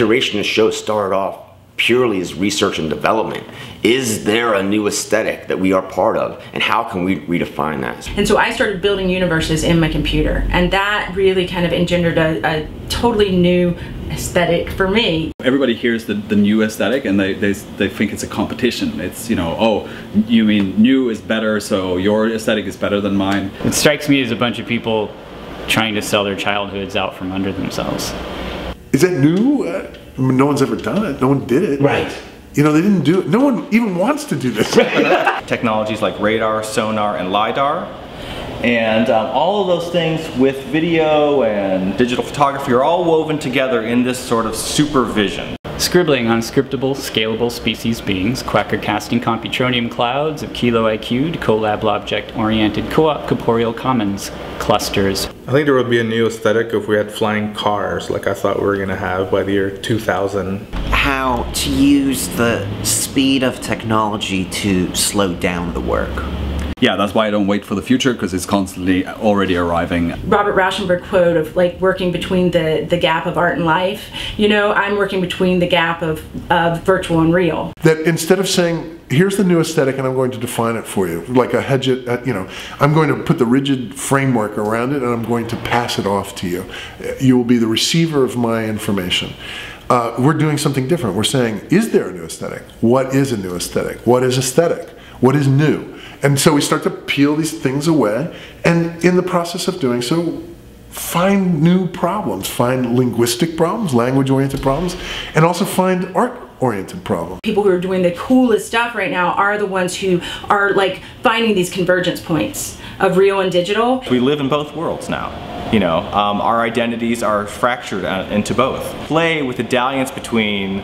curation of the show started off purely as research and development. Is there a new aesthetic that we are part of, and how can we redefine that? And so I started building universes in my computer, and that really kind of engendered a totally new aesthetic for me. Everybody hears the new aesthetic and they think it's a competition. It's, you know, oh, you mean new is better, so your aesthetic is better than mine. It strikes me as a bunch of people trying to sell their childhoods out from under themselves. Is that new? No one's ever done it. No one did it. Right. You know, they didn't do it. No one even wants to do this. Technologies like radar, sonar, and LiDAR. And all of those things with video and digital photography are all woven together in this sort of supervision. Scribbling on scriptable, scalable species beings, Quacker casting computronium clouds of kilo IQ to collab object-oriented co-op corporeal commons clusters. I think there would be a new aesthetic if we had flying cars like I thought we were going to have by the year 2000. How to use the speed of technology to slow down the work. Yeah, that's why I don't wait for the future, because it's constantly already arriving. Robert Rauschenberg quote of like working between the gap of art and life. You know, I'm working between the gap of virtual and real. That instead of saying, here's the new aesthetic and I'm going to define it for you, like a hedge it, you know, I'm going to put the rigid framework around it and I'm going to pass it off to you. You will be the receiver of my information. We're doing something different. We're saying, is there a new aesthetic? What is a new aesthetic? What is aesthetic? What is new? And so we start to peel these things away, and in the process of doing so, find new problems, find linguistic problems, language-oriented problems, and also find art-oriented problems. People who are doing the coolest stuff right now are the ones who are like finding these convergence points of real and digital. We live in both worlds now. You know, our identities are fractured into both. Play with the dalliance between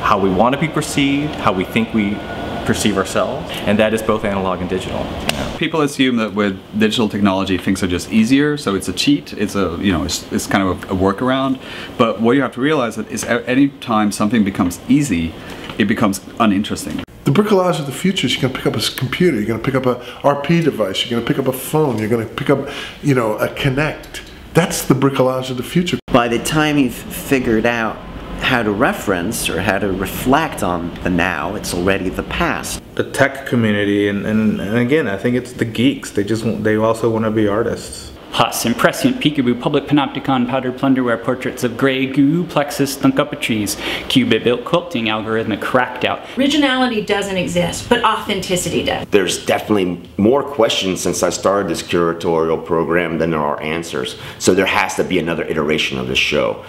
how we want to be perceived, how we think we perceive ourselves, and that is both analog and digital. You know? People assume that with digital technology things are just easier, so it's a cheat, it's a, you know, it's kind of a workaround. But what you have to realize is any time something becomes easy, it becomes uninteresting. The bricolage of the future is you're going to pick up a computer, you're going to pick up a RP device, you're going to pick up a phone, you're going to pick up, you know, a Connect. That's the bricolage of the future. By the time you've figured out how to reference or how to reflect on the now, it's already the past. The tech community, and again, I think it's the geeks. They also want to be artists. Plus, imprescient peekaboo public panopticon powdered plunderware portraits of gray goo, plexus, thunkupatries, Cubit-built quilting, algorithmic cracked out. Originality doesn't exist, but authenticity does. There's definitely more questions since I started this curatorial program than there are answers. So there has to be another iteration of this show.